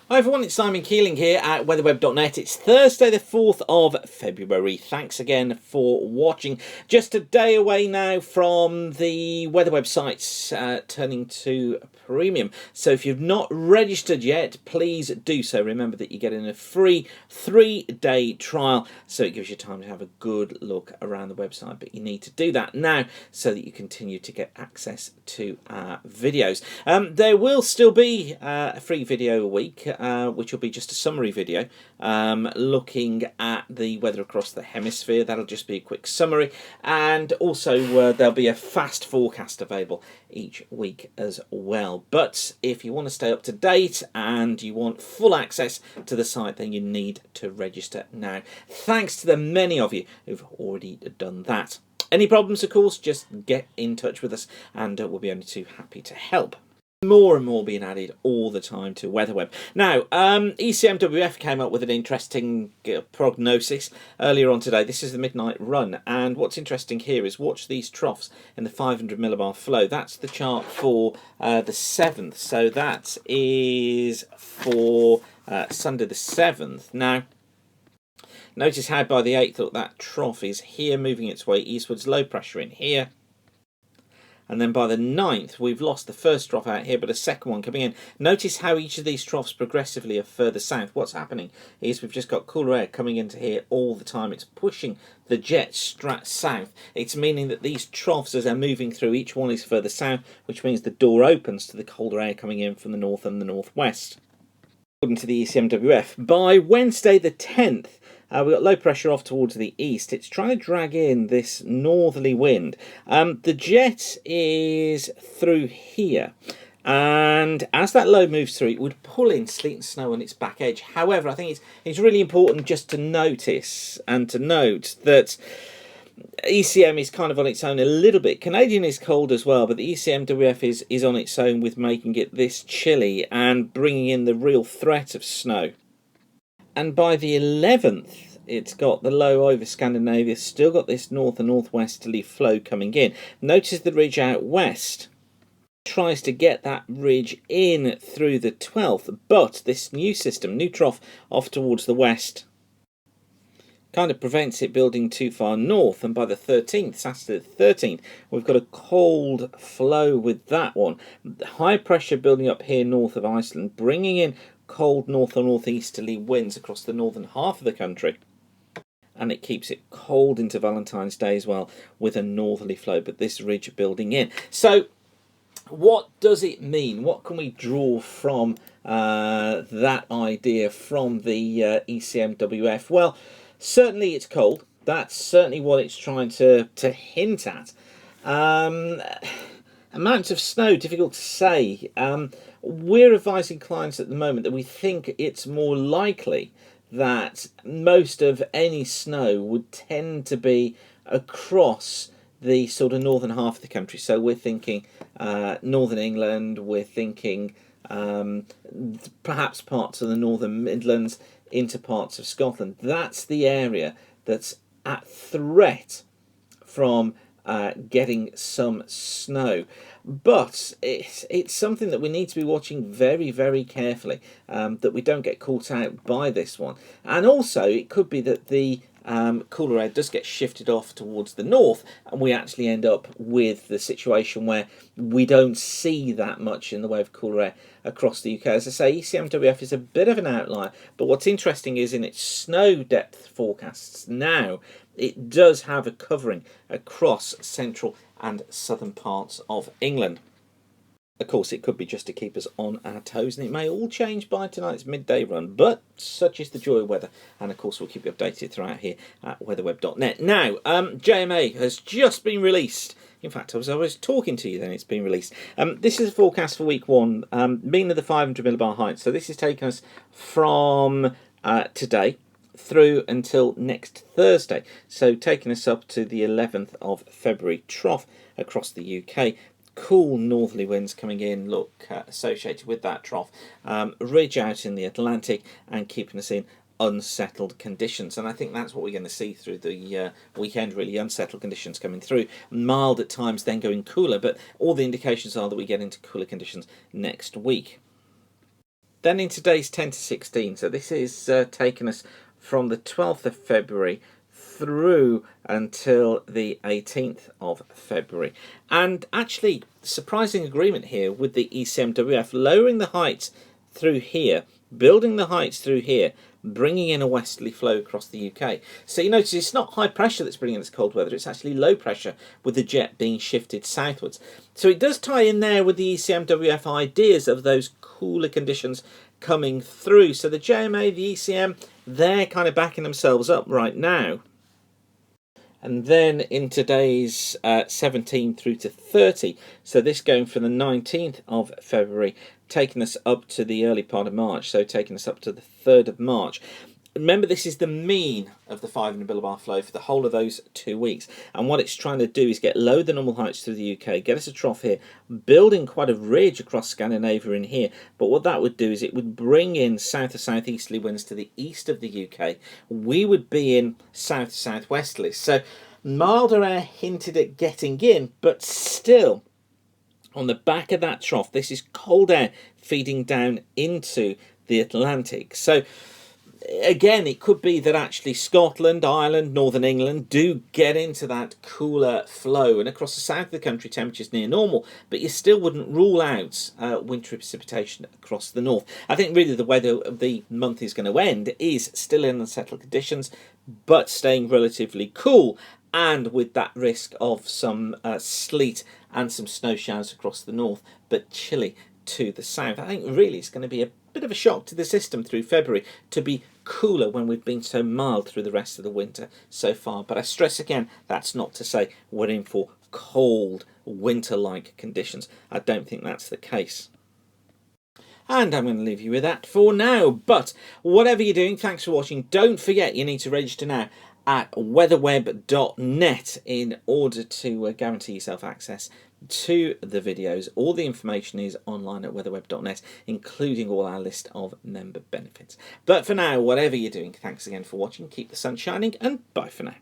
Hi everyone, it's Simon Keeling here at weatherweb.net. It's Thursday the 4th of February. Thanks again for watching. Just a day away now from the weather websites turning to premium. So if you've not registered yet, please do so. Remember that you get in a free 3-day trial, so it gives you time to have a good look around the website. But you need to do that now so that you continue to get access to our videos. There will still be a free video a week, which will be just a summary video looking at the weather across the hemisphere. That'll just be a quick summary, and also there'll be a fast forecast available each week as well. But if you want to stay up to date and you want full access to the site, then you need to register now. Thanks to the many of you who've already done that. Any problems, of course, just get in touch with us and we'll be only too happy to help. More and more being added all the time to WeatherWeb. Now, ECMWF came up with an interesting prognosis earlier on today. This is the midnight run, and what's interesting here is watch these troughs in the 500 millibar flow. That's the chart for the 7th, so that is for Sunday the 7th. Now, notice how by the 8th, look, that trough is here moving its way eastwards, low pressure in here. And then by the 9th, we've lost the first trough out here, but a second one coming in. Notice how each of these troughs progressively are further south. What's happening is we've just got cooler air coming into here all the time. It's pushing the jets south. It's meaning that these troughs, as they're moving through, each one is further south, which means the door opens to the colder air coming in from the north and the northwest. According to the ECMWF, by Wednesday the 10th, we've got low pressure off towards the east. It's trying to drag in this northerly wind. The jet is through here, and as that low moves through, it would pull in sleet and snow on its back edge. However, I think it's really important just to notice and to note that ECM is kind of on its own a little bit. Canadian is cold as well, but the ECMWF is on its own with making it this chilly and bringing in the real threat of snow. And by the 11th, it's got the low over Scandinavia, still got this north and northwesterly flow coming in. Notice the ridge out west tries to get that ridge in through the 12th, but this new system, new trough off towards the west, kind of prevents it building too far north. And by the 13th, Saturday the 13th, we've got a cold flow with that one. High pressure building up here north of Iceland, bringing in cold north or northeasterly winds across the northern half of the country, and it keeps it cold into Valentine's Day as well with a northerly flow, but this ridge building in. So what does it mean? What can we draw from that idea from the ECMWF? Well, certainly it's cold. That's certainly what it's trying to hint at. Amounts of snow, difficult to say. We're advising clients at the moment that we think it's more likely that most of any snow would tend to be across the sort of northern half of the country. So we're thinking northern England, we're thinking perhaps parts of the northern Midlands into parts of Scotland. That's the area that's at threat from getting some snow. But it's something that we need to be watching very, very carefully, that we don't get caught out by this one. And also, it could be that the cooler air does get shifted off towards the north, and we actually end up with the situation where we don't see that much in the way of cooler air across the UK. As I say, ECMWF is a bit of an outlier, but what's interesting is in its snow depth forecasts now, it does have a covering across central and southern parts of England. Of course, it could be just to keep us on our toes, and it may all change by tonight's midday run, but such is the joy of weather, and of course we'll keep you updated throughout here at weatherweb.net. Now, JMA has just been released. In fact, I was talking to you then, it's been released. This is a forecast for week 1, mean of the 500 millibar height. So this is taking us from today through until next Thursday. So taking us up to the 11th of February, trough across the UK. Cool northerly winds coming in, look, associated with that trough. Ridge out in the Atlantic and keeping us in unsettled conditions, and I think that's what we're going to see through the weekend, really unsettled conditions coming through, mild at times then going cooler, but all the indications are that we get into cooler conditions next week. Then in today's 10 to 16, so this is taking us from the 12th of February through until the 18th of February. And actually, surprising agreement here with the ECMWF, lowering the heights through here, building the heights through here, bringing in a westerly flow across the UK. So you notice it's not high pressure that's bringing this cold weather, it's actually low pressure with the jet being shifted southwards. So it does tie in there with the ECMWF ideas of those cooler conditions coming through. So the JMA, the ECM, they're kind of backing themselves up right now. And then in today's 17 through to 30, so this going from the 19th of February, taking us up to the early part of March, so taking us up to the 3rd of March. Remember, this is the mean of the 500 millibar flow for the whole of those 2 weeks. And what it's trying to do is get low the normal heights through the UK, get us a trough here, building quite a ridge across Scandinavia in here. But what that would do is it would bring in south to southeasterly winds to the east of the UK. We would be in south to southwesterly. So milder air hinted at getting in, but still on the back of that trough, this is cold air feeding down into the Atlantic. So again, it could be that actually Scotland, Ireland, Northern England do get into that cooler flow, and across the south of the country temperatures near normal, but you still wouldn't rule out wintry precipitation across the north. I think really the way the month is going to end is still in unsettled conditions, but staying relatively cool, and with that risk of some sleet and some snow showers across the north, but chilly to the south. I think really it's going to be a bit of a shock to the system through February to be cooler when we've been so mild through the rest of the winter so far. But I stress again, that's not to say we're in for cold winter-like conditions. I don't think that's the case. And I'm going to leave you with that for now. But whatever you're doing, thanks for watching. Don't forget you need to register now at weatherweb.net in order to guarantee yourself access to the videos. All the information is online at weatherweb.net, including all our list of member benefits. But for now, whatever you're doing, thanks again for watching. Keep the sun shining, and bye for now.